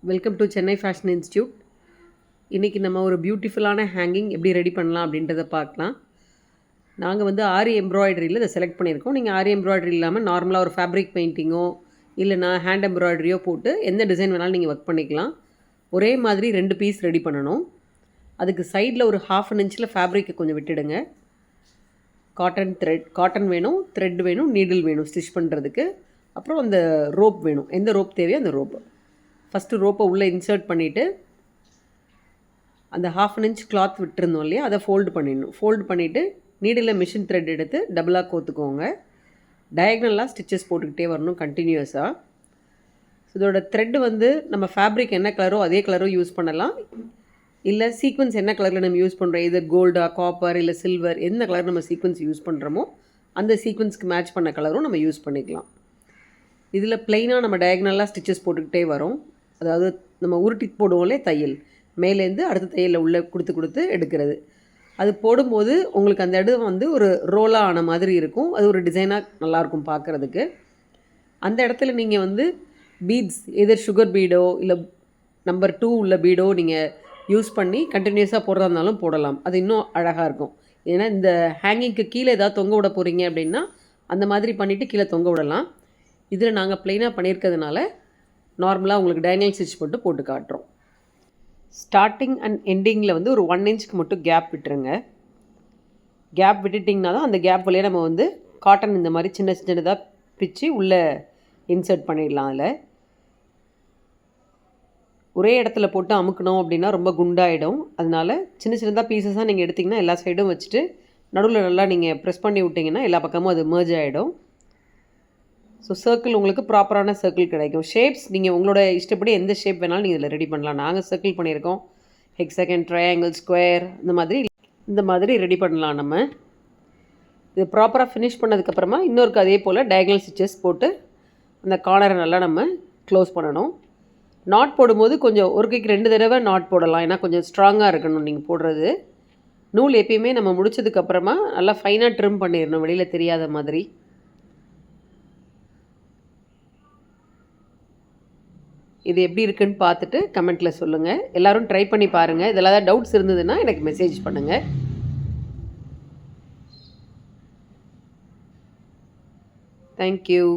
Welcome to Chennai fashion institute. இன்றைக்கி நம்ம ஒரு பியூட்டிஃபுல்லான ஹேங்கிங் எப்படி ரெடி பண்ணலாம் அப்படின்றத பார்க்கலாம். நாங்கள் வந்து ஆரி எம்ப்ராய்டரியில் இதை செலக்ட் பண்ணியிருக்கோம். நீங்கள் ஆரி எம்ப்ராய்டரி இல்லாமல் நார்மலாக ஒரு ஃபேப்ரிக் பெயிண்டிங்கோ இல்லைனா ஹேண்ட் எம்ப்ராய்டரியோ போட்டு எந்த டிசைன் வேணாலும் நீங்கள் ஒர்க் பண்ணிக்கலாம். ஒரே மாதிரி 2 பீஸ் ரெடி பண்ணணும். அதுக்கு சைடில் ஒரு 1/2 இன்ச்சில் ஃபேப்ரிக்கை கொஞ்சம் விட்டுடுங்க. காட்டன் வேணும், த்ரெட் வேணும், நீடில் வேணும் ஸ்டிச் பண்ணுறதுக்கு. அப்புறம் அந்த ரோப் வேணும். எந்த ரோப் தேவையோ அந்த ரோப்பு. ஃபஸ்ட்டு ரோப்பை உள்ளே இன்சர்ட் பண்ணிவிட்டு அந்த 1/2 இன்ச் கிளாத் விட்டுருந்தோம் இல்லையா, அதை ஃபோல்டு பண்ணிடணும். ஃபோல்டு பண்ணிவிட்டு நீடில் மிஷின் த்ரெட் எடுத்து டபுளாக கோத்துக்கோங்க. டயக்னலாக ஸ்டிச்சஸ் போட்டுக்கிட்டே வரணும் கண்டினியூஸாக. இதோட த்ரெட்டு வந்து நம்ம ஃபேப்ரிக் என்ன கலரோ அதே கலரோ யூஸ் பண்ணலாம். இல்லை சீக்வன்ஸ் என்ன கலரில் நம்ம யூஸ் பண்ணுறோம், இது கோல்டா, காப்பர் இல்லை சில்வர், எந்த கலர் நம்ம சீக்வன்ஸ் யூஸ் பண்ணுறோமோ அந்த சீக்வன்ஸ்க்கு மேட்ச் பண்ண கலரும் நம்ம யூஸ் பண்ணிக்கலாம். இதில் ப்ளைனாக நம்ம டயக்னலாக ஸ்டிச்சஸ் போட்டுக்கிட்டே வரோம். அதாவது நம்ம உருட்டி போடுவோம்லே தையல், மேலேருந்து அடுத்த தையலில் உள்ளே கொடுத்து எடுக்கிறது. அது போடும்போது உங்களுக்கு அந்த இடம் வந்து ஒரு ரோலாக ஆன மாதிரி இருக்கும். அது ஒரு டிசைனாக நல்லாயிருக்கும் பார்க்குறதுக்கு. அந்த இடத்துல நீங்கள் வந்து பீட்ஸ், எதர் சுகர் பீடோ இல்லை நம்பர் 2 உள்ள பீடோ நீங்கள் யூஸ் பண்ணி கண்டினியூஸாக போடுறதா இருந்தாலும் போடலாம். அது இன்னும் அழகாக இருக்கும். ஏன்னா இந்த ஹேங்கிங்க்கு கீழே ஏதாவது தொங்க விட போகிறீங்க அப்படின்னா அந்த மாதிரி பண்ணிவிட்டு கீழே தொங்க விடலாம். இதில் நாங்கள் ப்ளைனாக பண்ணியிருக்கிறதுனால நார்மலாக உங்களுக்கு டைனல் ஸ்டிச் போட்டு காட்டுறோம். ஸ்டார்டிங் அண்ட் எண்டிங்கில் வந்து ஒரு 1 இன்ச்சுக்கு மட்டும் கேப் விட்டுருங்க. கேப் விட்டுட்டிங்கன்னா தான் அந்த கேப் வழியாக நம்ம வந்து காட்டன் இந்த மாதிரி சின்னதாக பிச்சு உள்ளே இன்சர்ட் பண்ணிடலாம். அதில் ஒரே இடத்துல போட்டு அமுக்கணும் அப்படின்னா ரொம்ப குண்டாயிடும். அதனால் சின்னதாக பீசஸாக நீங்கள் எடுத்திங்கன்னா எல்லா சைடும் வச்சுட்டு நடுவில் நல்லா நீங்கள் ப்ரெஸ் பண்ணி விட்டிங்கன்னா எல்லா பக்கமும் அது மெர்ஜ் ஆகிடும். ஸோ சர்க்கிள் உங்களுக்கு ப்ராப்பரான சர்க்கிள் கிடைக்கும். ஷேப்ஸ் நீங்கள் உங்களோட இஷ்டப்படி எந்த ஷேப் வேணாலும் நீங்கள் இதில் ரெடி பண்ணலாம். நாங்கள் சர்க்கிள் பண்ணியிருக்கோம். ஹெக்ஸாகன், ட்ரையாங்கிள், ஸ்கொயர் இந்த மாதிரி ரெடி பண்ணலாம். நம்ம இது ப்ராப்பராக ஃபினிஷ் பண்ணதுக்கப்புறமா இன்னொருக்கு அதே போல் டயகனல் ஸ்டிச்சஸ் போட்டு அந்த கார்னரை நல்லா நம்ம க்ளோஸ் பண்ணணும். நாட் போடும்போது கொஞ்சம் ஒரு கைக்கு 2 தடவை நாட் போடலாம். ஏன்னா கொஞ்சம் ஸ்ட்ராங்காக இருக்கணும் நீங்கள் போடுறது. நூல் எப்பயுமே நம்ம முடிச்சதுக்கப்புறமா நல்லா ஃபைனாக ட்ரிம் பண்ணிடணும், வெளியில் தெரியாத மாதிரி. இது எப்படி இருக்குன்னு பார்த்துட்டு கமெண்ட்டில் சொல்லுங்கள். எல்லோரும் ட்ரை பண்ணி பாருங்கள். இதில் ஏதாவது டவுட்ஸ் இருந்ததுன்னா எனக்கு மெசேஜ் பண்ணுங்கள். தேங்க்யூ.